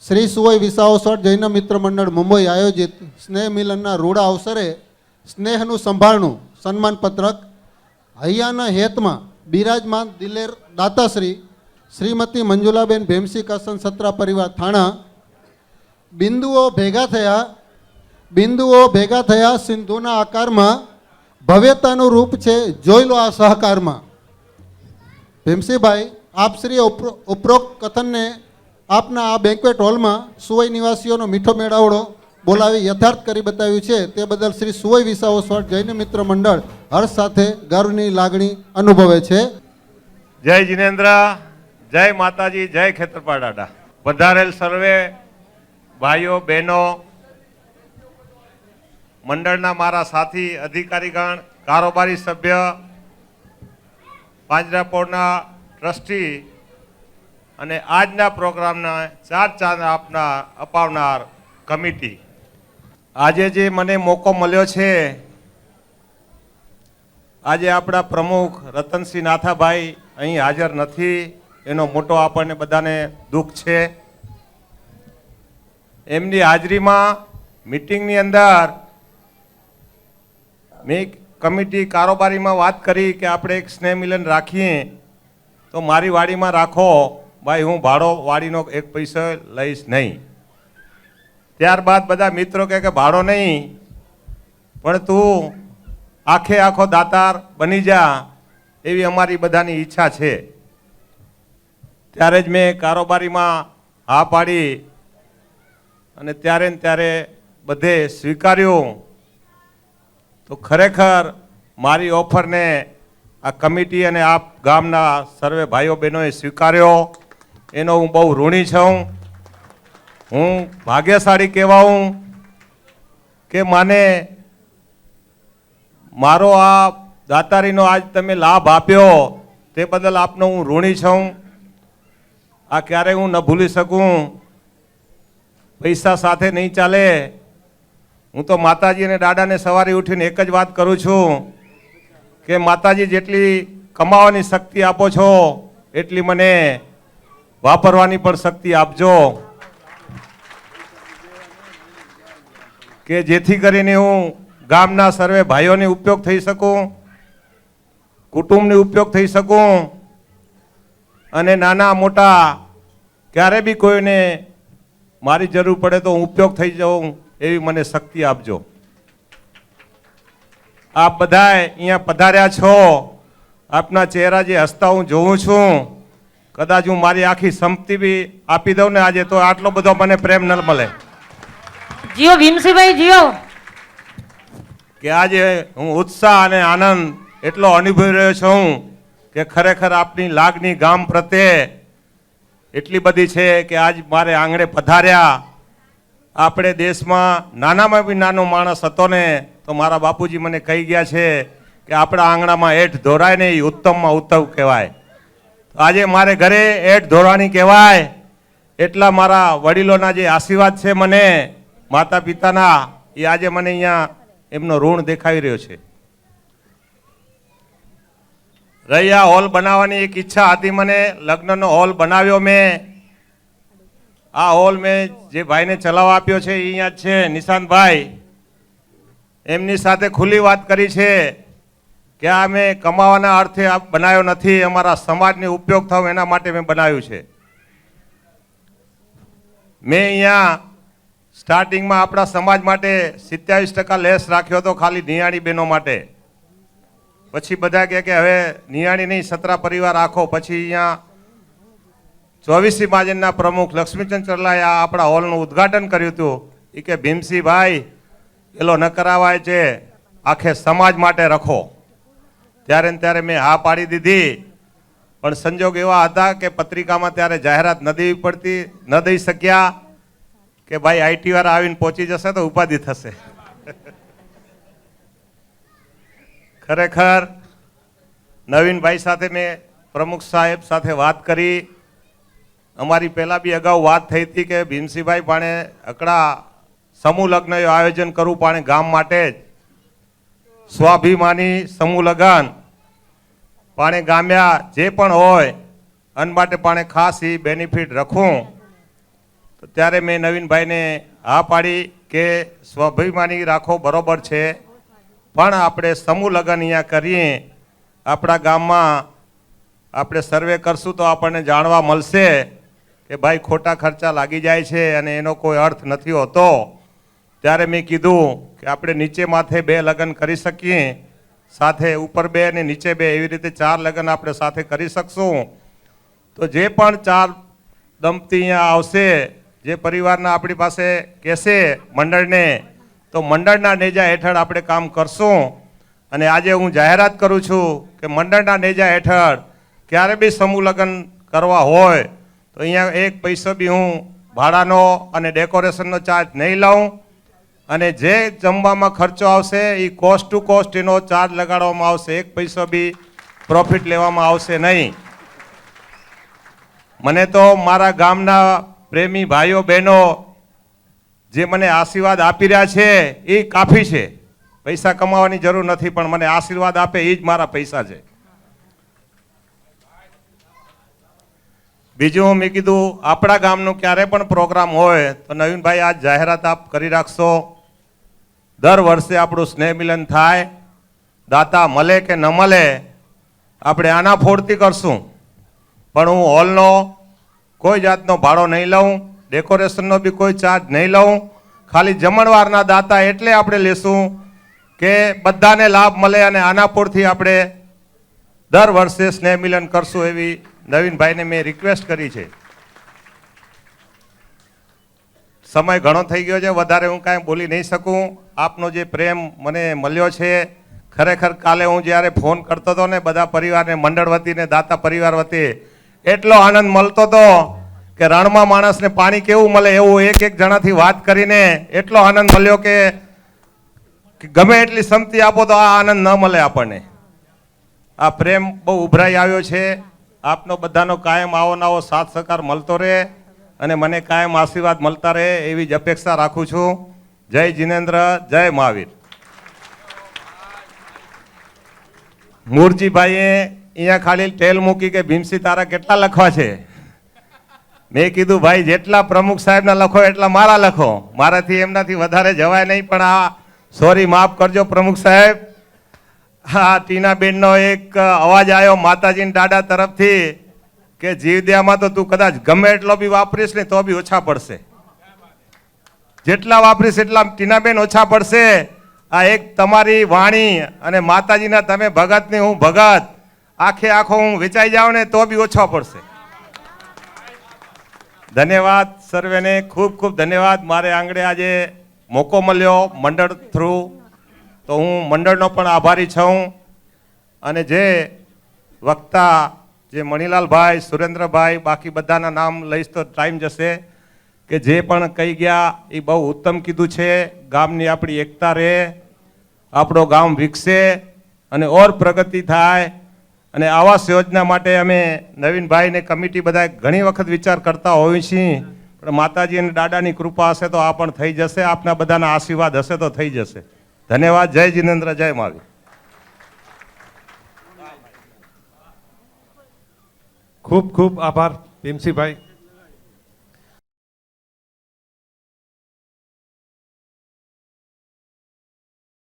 શ્રી સુવઈ વિસાવસર જૈન મિત્ર મંડળ મુંબઈ આયોજિત સ્નેહ મિલનના રૂડા અવસરે સ્નેહનું સંભાળનું સન્માન પત્રક હૈયાના હેતમાં બિરાજમાન દિલેર દાતાશ્રી શ્રીમતી મંજુલાબેન ભેમસી કસન સત્રા પરિવાર થાણા બિંદુઓ ભેગા થયા સિંધુના આકારમાં ભવ્યતાનું રૂપ છે જોઈ લો આ સહકારમાં. ભીમસીભાઈ આપ શ્રી ઉપરોક્ત કથનને આપના આ બેન્ક્વેટ હોલમાં સુવઈ નિવાસીઓનો મીઠો મેળાવડો બોલાવી યથાર્થ કરી બતાવ્યું છે તે બદલ શ્રી સુવઈ વિસાવસર જૈન મિત્ર મંડળ હર્ષ સાથે ગર્વની લાગણી અનુભવે છે. જય જિનેન્દ્ર, જય માતાજી, જય ખેતરપા દાદા. પધારેલ સર્વે ભાઈઓ બહેનો, મંડળના મારા સાથી અધિકારીગણ, કારોબારી સભ્ય, પાંજરાપોળના ટ્રસ્ટી અને આજના પ્રોગ્રામના ચાર ચાંદ અપાવનાર કમિટી. આજે જે મને મોકો મળ્યો છે, આજે આપણા પ્રમુખ રતનસિંહ નાથાભાઈ અહીં હાજર નથી, એનો મોટો આપણને બધાને દુઃખ છે. એમની હાજરીમાં મિટિંગની અંદર મેં કમિટી કારોબારીમાં વાત કરી કે આપણે એક સ્નેહ મિલન રાખીએ તો મારી વાડીમાં રાખો ભાઈ, હું ભાડો વાડીનો એક પૈસા લઈશ નહીં. ત્યારબાદ બધા મિત્રો કે ભાડો નહીં, પણ તું આખો દાતાર બની જા, એવી અમારી બધાની ઈચ્છા છે. ત્યારે જ મેં કારોબારીમાં હા પાડી અને ત્યારે ને ત્યારે બધે સ્વીકાર્યું. તો ખરેખર મારી ઓફરને આ કમિટી અને આપ ગામના સર્વે ભાઈઓ બહેનોએ સ્વીકાર્યો, એનો હું બહુ ઋણી છું. હું ભાગ્યશાળી કહેવાઉં કે મને મારો આ દાતારીનો આજ તમે લાભ આપ્યો તે બદલ આપનો હું ઋણી છું. આ ક્યારેય હું ન ભૂલી શકું. પૈસા સાથે નહીં ચાલે. હું તો માતાજી અને દાદાને સવારે ઉઠીને એક જ વાત કરું છું કે માતાજી જેટલી કમાવાની શક્તિ આપો છો એટલી મને વાપરવાની પણ શક્તિ આપજો, કે જેથી કરીને હું ગામના સર્વે ભાઈઓને ઉપયોગ થઈ શકું, કુટુંબને ઉપયોગ થઈ શકું અને નાના મોટા ક્યારે બી કોઈને મારી જરૂર પડે તો હું ઉપયોગ થઈ જાઉં એવી મને શક્તિ આપજો. આપ બધાય અહીંયા પધાર્યા છો, આપના ચહેરા જે હસતા હું જોઉં છું, કદાચ હું મારી આખી સંપત્તિ બી આપી દઉં ને આજે તો આટલો બધો મને પ્રેમ ન મળે. જીઓ ભીમસીભાઈ જીઓ. કે આજે હું ઉત્સાહ અને આનંદ એટલો અનુભવી રહ્યો છું કે ખરેખર આપની લાગણી ગામ પ્રત્યે એટલી બધી છે કે આજ મારે આંગણે પધાર્યા. આપણે દેશમાં નાનામાં બી નાનો માણસ હતો ને તો મારા બાપુજી મને કહી ગયા છે કે આપણા આંગણામાં એઠ ધોરાય ને એ ઉત્તમમાં ઉત્તમ કહેવાય. આજે મારે ઘરે એઠ ધોરાણી કહેવાય એટલા મારા વડીલોના જે આશીર્વાદ છે મને માતા પિતાના, એ આજે મને અહીંયા એમનો ઋણ દેખાઈ રહ્યો છે. રહી આ હોલ બનાવવાની એક ઈચ્છા હતી મને, લગ્નનો હોલ બનાવ્યો મેં. આ હોલ મેં જે ભાઈને ચલાવવા આપ્યો છે એ અહીંયા જ છે નિશાંતભાઈ. એમની સાથે ખુલ્લી વાત કરી છે કે આ મેં કમાવાના અર્થે આ બનાવ્યો નથી, અમારા સમાજને ઉપયોગ થાય એના માટે મેં બનાવ્યું છે. મેં અહીંયા સ્ટાર્ટિંગમાં આપણા સમાજ માટે 27% લેસ રાખ્યો હતો, ખાલી નિયાણી બહેનો માટે. પછી બધા કહે કે હવે નિયાણી નહીં, સત્રા પરિવાર રાખો. પછી અહીંયા 24 મહાજનના પ્રમુખ લક્ષ્મીચંદ ચરલાએ આપણા હોલનું ઉદ્ઘાટન કર્યું હતું. એ કે ભીમસીભાઈ એલો ન કરાવાય છે, આખે સમાજ માટે રખો. ત્યારે ને ત્યારે મેં હા પાડી દીધી, પણ સંજોગ એવા હતા કે પત્રિકામાં ત્યારે જાહેરાત ન દેવી પડતી, ન દઈ શક્યા કે ભાઈ આઈટી વાળા આવીને પહોંચી જશે તો ઉપાધિ થશે. ખરેખર નવીનભાઈ સાથે મેં પ્રમુખ સાહેબ સાથે વાત કરી. અમારી પહેલાં બી અગાઉ વાત થઈ હતી કે ભીમસીભાઈ પાણે અકડા સમૂહ લગ્ન આયોજન કરવું પાણે ગામ માટે જ સ્વાભિમાની સમૂહ લગ્ન પાણે ગામ્યા જે પણ હોય અન માટે પાણે ખાસ એ બેનિફિટ રખું. તો ત્યારે મેં નવીનભાઈને હા પાડી કે સ્વાભિમાની રાખો, બરોબર છે, પણ આપણે સમૂહ લગ્ન અહીંયા કરીએ, આપણા ગામમાં આપણે સર્વે કરશું તો આપણને જાણવા મળશે કે ભાઈ ખોટા ખર્ચા લાગી જાય છે અને એનો કોઈ અર્થ નથી હોતો. ત્યારે મેં કીધું કે આપણે નીચે માથે 2 લગ્ન કરી શકીએ, સાથે ઉપર 2 અને નીચે 2, એવી રીતે 4 લગ્ન આપણે સાથે કરી શકશું. તો જે પણ 4 દંપતી અહીંયા આવશે, જે પરિવારના આપણી પાસે કહેશે મંડળને, તો મંડળના નેજા હેઠળ આપણે કામ કરશું. અને આજે હું જાહેરાત કરું છું કે મંડળના નેજા હેઠળ ક્યારે બી સમૂહ લગ્ન કરવા હોય તો અહીંયા 1 પૈસો બી હું ભાડાનો અને ડેકોરેશનનો ચાર્જ નહીં લઉં. અને જે જમવામાં ખર્ચો આવશે એ કોસ્ટ ટુ કોસ્ટ એનો ચાર્જ લગાડવામાં આવશે. 1 પૈસો બી પ્રોફિટ લેવામાં આવશે નહીં. મને તો મારા ગામના પ્રેમી ભાઈઓ બહેનો જે મને આશીર્વાદ આપી રહ્યા છે એ કાફી છે. પૈસા કમાવાની જરૂર નથી, પણ મને આશીર્વાદ આપે એ જ મારા પૈસા છે. બીજું મેં કીધું આપણા ગામનું ક્યારે પણ પ્રોગ્રામ હોય તો નવીનભાઈ આજ જાહેરાત આપ કરી રાખશો. દર વર્ષે આપણું સ્નેહ મિલન થાય, દાતા મળે કે ન મળે આપણે આના ફોડતી કરશું, પણ હું હોલનો કોઈ જાતનો ભાડો નહીં લઉં, ડેકોરેશનનો બી કોઈ ચાર્જ નહીં લઉં. ખાલી જમણવારના દાતા એટલે આપણે લેશું કે બધાને લાભ મળે અને આના પરથી આપણે દર વર્ષે સ્નેહ મિલન કરશું, એવી નવીનભાઈને મેં રિક્વેસ્ટ કરી છે. સમય ઘણો થઈ ગયો છે, વધારે હું કાંઈ બોલી નહીં શકું. આપનો જે પ્રેમ મને મળ્યો છે, ખરેખર કાલે હું જ્યારે ફોન કરતો હતો ને બધા પરિવારને, મંડળ વતી ને દાતા પરિવાર વતી, એટલો આનંદ મળતો હતો કે રણમાં માણસને પાણી કેવું મળે એવું એક જણાથી વાત કરીને એટલો આનંદ મળ્યો કે ગમે એટલી સંમતિ આપો તો આ આનંદ ન મળે આપણને. આ પ્રેમ બહુ ઉભરાઈ આવ્યો છે. આપનો બધાનો કાયમ આવો નવો સાથ સહકાર મળતો રહે અને મને કાયમ આશીર્વાદ મળતા રહે એવી જ અપેક્ષા રાખું છું. જય જિનેન્દ્ર, જય મહાવીર. મૂરજીભાઈએ અહીંયા ખાલી ટેલ મૂકી કે ભીમસી તારા કેટલા લખવા છે. મેં કીધું ભાઈ જેટલા પ્રમુખ સાહેબના લખો એટલા મારા લખો, મારાથી એમનાથી વધારે જવાય નહીં. પણ આ સોરી, માફ કરજો પ્રમુખ સાહેબ. હા, ટીનાબેનનો એક અવાજ આવ્યો માતાજીના દાદા તરફથી કે જીવદયામાં તો તું કદાચ ગમે એટલો બી વાપરીશ ને તો બી ઓછા પડશે, જેટલા વાપરીશ એટલા ટીનાબેન ઓછા પડશે. આ એક તમારી વાણી અને માતાજીના તમે ભગતની હું ભગત, આખે આખો હું વેચાઈ જાઉં ને તો બી ઓછો પડશે. ધન્યવાદ સર્વેને, ખૂબ ખૂબ ધન્યવાદ. મારે આંગણે આજે મોકો મળ્યો મંડળ થ્રુ, તો હું મંડળનો પણ આભારી છું. અને જે વક્તા જે મણિલાલભાઈ, સુરેન્દ્રભાઈ, બાકી બધાના નામ લઈશ તો ટાઈમ જશે, કે જે પણ કહી ગયા એ બહુ ઉત્તમ કીધું છે. ગામની આપણી એકતા રહે, આપણો ગામ વિકસે અને ઓર પ્રગતિ થાય. અને આવાસ યોજના માટે અમે નવીનભાઈને કમિટી બધા ઘણી વખત વિચાર કરતા હોઈએ છીએ, પણ માતાજી અને દાદાની કૃપા હશે તો આ પણ થઈ જશે. આપના બધાના આશીર્વાદ હશે તો થઈ જશે. ધન્યવાદ. જય જિનેન્દ્ર, જય મહાવીર. ખૂબ ખૂબ આભાર ભીમસિંહભાઈ.